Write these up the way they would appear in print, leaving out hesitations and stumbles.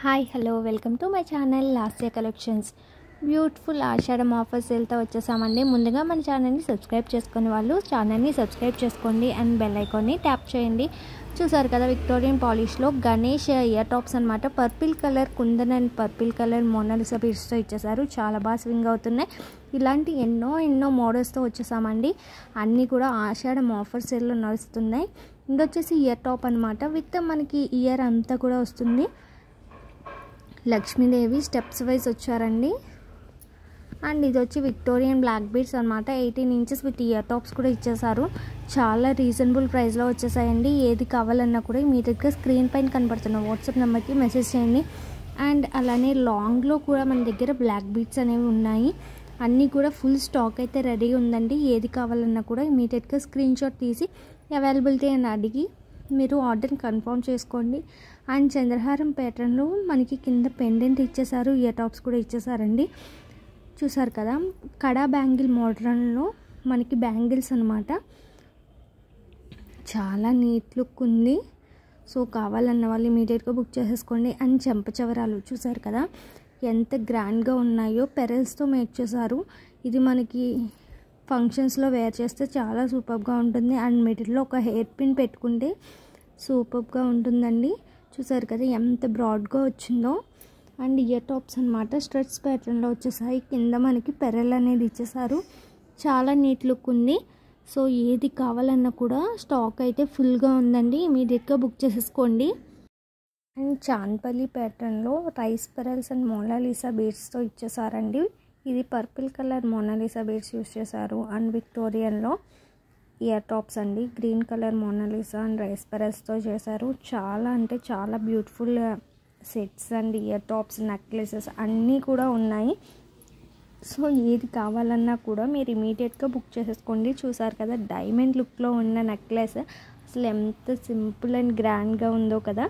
Hi hello welcome to my channel Lasya collections. Beautiful Ashadham offer సేల్తో వచ్చేసామండి. ముందుగా మన ఛానల్ని సబ్స్క్రైబ్ చేసుకునే వాళ్ళు ఛానల్ని సబ్స్క్రైబ్ చేసుకోండి అండ్ బెల్ ఐకాన్ని ట్యాప్ చేయండి. చూసారు కదా, విక్టోరియన్ పాలిష్లో గణేష్ ఇయర్ టాప్స్ అనమాట. Purple colour kundan and purple colour Mona Lisa బీడ్స్తో ఇచ్చేసారు. చాలా బాగా స్వింగ్ అవుతున్నాయి. ఇలాంటి ఎన్నో మోడల్స్తో వచ్చేసామండి. అన్నీ కూడా ఆషాఢం ఆఫర్ సేల్లో నడుస్తున్నాయి. ఇది వచ్చేసి ఇయర్ టాప్ అనమాట. విత్ మనకి ఇయర్ అంతా కూడా వస్తుంది. లక్ష్మీదేవి స్టెప్స్ వైజ్ వచ్చారండి. అండ్ ఇది వచ్చి విక్టోరియన్ బ్లాక్ బీడ్స్ అనమాట. 18 ఇంచెస్ విత్ ఇయర్ టాప్స్ కూడా ఇచ్చేసారు. చాలా రీజనబుల్ ప్రైస్లో వచ్చేసాయండి. ఏది కావాలన్నా కూడా మీ దగ్గర స్క్రీన్ పైన కనపడుతున్న వాట్సాప్ నెంబర్కి మెసేజ్ చేయండి. అండ్ అలానే లాంగ్లో కూడా మన దగ్గర బ్లాక్ బీడ్స్ అనేవి ఉన్నాయి. అన్నీ కూడా ఫుల్ స్టాక్ అయితే రెడీ ఉందండి. ఏది కావాలన్నా కూడా ఇమీడియట్గా స్క్రీన్ షాట్ తీసి అవైలబిలిటీ అని అడిగి మీరు ఆర్డర్ని కన్ఫర్మ్ చేసుకోండి. అండ్ చంద్రహారం ప్యాటర్న్లో మనకి కింద పెండెంట్ ఇచ్చేసారు, ఇయర్ టాప్స్ కూడా ఇచ్చేసారండి. చూసారు కదా, కడా బ్యాంగిల్ మోడల్లో మనకి బ్యాంగిల్స్ అనమాట. చాలా నీట్ లుక్ ఉంది. సో కావాలన్న వాళ్ళు ఇమీడియట్గా బుక్ చేసేసుకోండి. అండ్ చెంపచవరాలు చూసారు కదా ఎంత గ్రాండ్గా ఉన్నాయో, పెరల్స్తో మేక్ చేశారు. ఇది మనకి ఫంక్షన్స్లో వేర్ చేస్తే చాలా సూపర్గా ఉంటుంది. అండ్ మిడిల్లో ఒక హెయిర్ పిన్ పెట్టుకుంటే సూపర్గా ఉంటుందండి. చూసారు కదా ఎంత బ్రాడ్గా వచ్చిందో. అండ్ ఇయర్ టాప్స్ అనమాట. స్ట్రెట్స్ ప్యాటర్న్లో వచ్చేసాయి. కింద మనకి పెరల్ అనేది ఇచ్చేసారు. చాలా నీట్ లుక్ ఉంది. సో ఏది కావాలన్నా కూడా స్టాక్ అయితే ఫుల్గా ఉందండి. ఇమీడియట్గా బుక్ చేసేసుకోండి. అండ్ చాన్పల్లి ప్యాటర్న్లో రైస్ పెరల్స్ అండ్ మోనాలిసా బీడ్స్తో ఇచ్చేసారండి. ఇది purple colour Mona Lisa beads use చేశారు. అండ్ విక్టోరియన్లో ఇయర్ టాప్స్ అండి. Green colour Mona Lisa and rice పెరల్స్తో చేశారు. చాలా అంటే చాలా beautiful sets and ear tops, necklaces అన్నీ కూడా ఉన్నాయి. సో ఏది కావాలన్నా కూడా మీరు ఇమీడియట్గా బుక్ చేసేసుకోండి. చూసారు కదా డైమండ్ లుక్లో ఉన్న నెక్లెస్ అసలు ఎంత సింపుల్ అండ్ గ్రాండ్గా ఉందో కదా.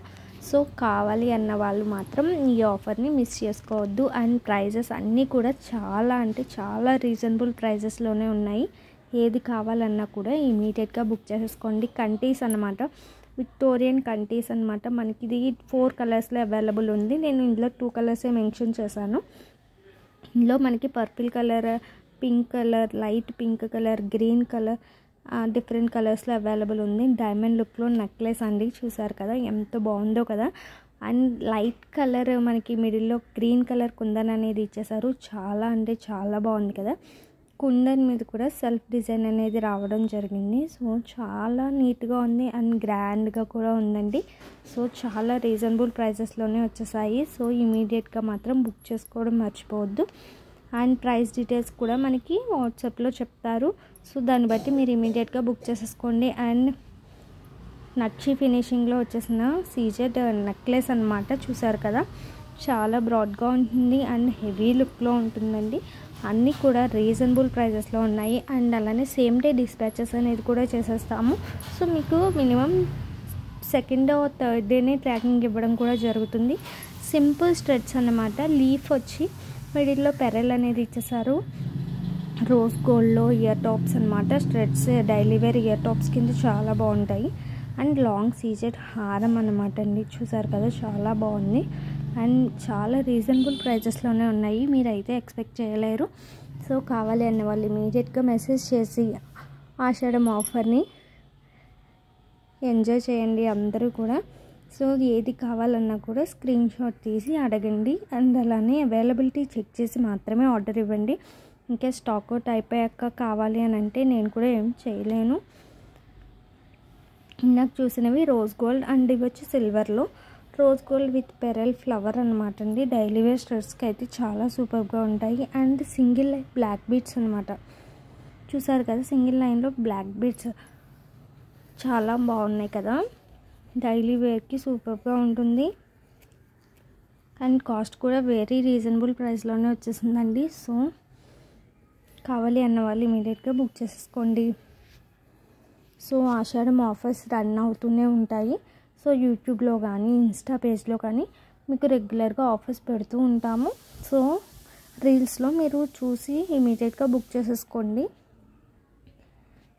సో కావాలి అన్న వాళ్ళు మాత్రం ఈ ఆఫర్ని మిస్ చేసుకోవద్దు. అండ్ ప్రైజెస్ అన్నీ కూడా చాలా అంటే చాలా రీజనబుల్ ప్రైజెస్లోనే ఉన్నాయి. ఏది కావాలన్నా కూడా ఇమీడియట్గా బుక్ చేసేసుకోండి. కంటీస్ అనమాట, విక్టోరియన్ కంటీస్ అనమాట. మనకి ఇది 4 కలర్స్లో అవైలబుల్ ఉంది. నేను ఇందులో 2 కలర్సే మెన్షన్ చేశాను. ఇందులో మనకి purple colour, pink colour, light pink colour, green colour, different కలర్స్లో అవైలబుల్ ఉంది. డైమండ్ లుక్లో నెక్లెస్ అండి. చూసారు కదా ఎంత బాగుందో కదా. అండ్ లైట్ కలర్ మనకి మిడిల్లో గ్రీన్ కలర్ కుందన్ అనేది ఇచ్చేసారు. చాలా అంటే చాలా బాగుంది కదా. కుందన్ మీద కూడా సెల్ఫ్ డిజైన్ అనేది రావడం జరిగింది. సో చాలా నీట్గా ఉంది అండ్ గ్రాండ్గా కూడా ఉందండి. సో చాలా రీజనబుల్ ప్రైజెస్లోనే వచ్చేసాయి. సో ఇమీడియట్గా మాత్రం బుక్ చేసుకోవడం మర్చిపోవద్దు. అండ్ ప్రైస్ డీటెయిల్స్ కూడా మనకి వాట్సాప్లో చెప్తారు. సో దాన్ని బట్టి మీరు ఇమీడియట్గా బుక్ చేసేసుకోండి. అండ్ నక్షి ఫినిషింగ్లో వచ్చేసిన సీజెడ్ నెక్లెస్ అనమాట. చూసారు కదా చాలా బ్రాడ్గా ఉంటుంది అండ్ హెవీ లుక్లో ఉంటుందండి. అన్నీ కూడా రీజనబుల్ ప్రైజెస్లో ఉన్నాయి. అండ్ అలానే సేమ్ డే డిస్పాచెస్ అనేది కూడా చేసేస్తాము. సో మీకు మినిమం 2nd or 3rd డేనే ట్రాకింగ్ ఇవ్వడం కూడా జరుగుతుంది. సింపుల్ స్ట్రెట్స్ అన్నమాట. లీఫ్ వచ్చి మిడిల్లో పెరల్ అనేది ఇచ్చేసారు. రోజ్ గోల్డ్లో ఇయర్ టాప్స్ అనమాట. స్ట్రెట్స్ డైలీ వేర్ ఇయర్ టాప్స్ కింద చాలా బాగుంటాయి. అండ్ లాంగ్ సీజెడ్ హారం అనమాట అండి. చూసారు కదా చాలా బాగుంది. అండ్ చాలా రీజనబుల్ ప్రైజెస్లోనే ఉన్నాయి. మీరైతే ఎక్స్పెక్ట్ చేయలేరు. సో కావాలి అన్న వాళ్ళు ఇమీడియట్గా మెసేజ్ చేసి ఆషాఢం ఆఫర్ని ఎంజాయ్ చేయండి అందరూ కూడా. సో ఏది కావాలన్నా కూడా స్క్రీన్ షాట్ తీసి అడగండి. అండ్ అలానే అవైలబిలిటీ చెక్ చేసి మాత్రమే ఆర్డర్ ఇవ్వండి. ఇంకా స్టాక్ అవుట్ అయిపోయాక కావాలి అని అంటే నేను కూడా ఏం చేయలేను. నాకు చూసినవి రోజ్ గోల్డ్ అండ్ ఇవి వచ్చి సిల్వర్లో rose gold with pearl flower అనమాట అండి. డైలీ వేర్ స్ట్రెట్స్కి అయితే చాలా సూపర్గా ఉంటాయి. And single line black beads అనమాట. చూసారు కదా సింగిల్ లైన్లో బ్లాక్ బీడ్స్ చాలా బాగున్నాయి కదా. డైలీ వేర్కి సూపర్గా ఉంటుంది. అండ్ కాస్ట్ కూడా వెరీ రీజనబుల్ ప్రైస్లోనే వచ్చేసిందండి. సో కావాలి అన్న వాళ్ళు ఇమీడియట్గా బుక్ చేసేసుకోండి. సో ఆషాఢం ఆఫర్స్ రన్ అవుతూనే ఉంటాయి. సో యూట్యూబ్లో కానీ ఇన్స్టా పేజ్లో కానీ మీకు రెగ్యులర్గా ఆఫర్స్ పెడుతూ ఉంటాము. సో రీల్స్లో మీరు చూసి ఇమీడియట్గా బుక్ చేసేసుకోండి.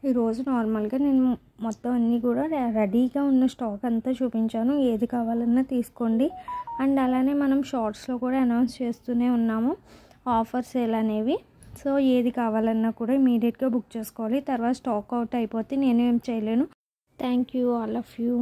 ఈరోజు నార్మల్గా నేను మొత్తం అన్నీ కూడా రెడీగా ఉన్న స్టాక్ అంతా చూపించాను. ఏది కావాలన్నా తీసుకోండి. అండ్ అలానే మనం షార్ట్స్లో కూడా అనౌన్స్ చేస్తూనే ఉన్నాము ఆఫర్ సేల్ అనేవి. సో ఏది కావాలన్నా కూడా ఇమీడియట్గా బుక్ చేసుకోవాలి. తర్వాత స్టాక్ అవుట్ అయిపోతే నేను ఏం చేయలేను. Thank you all of you.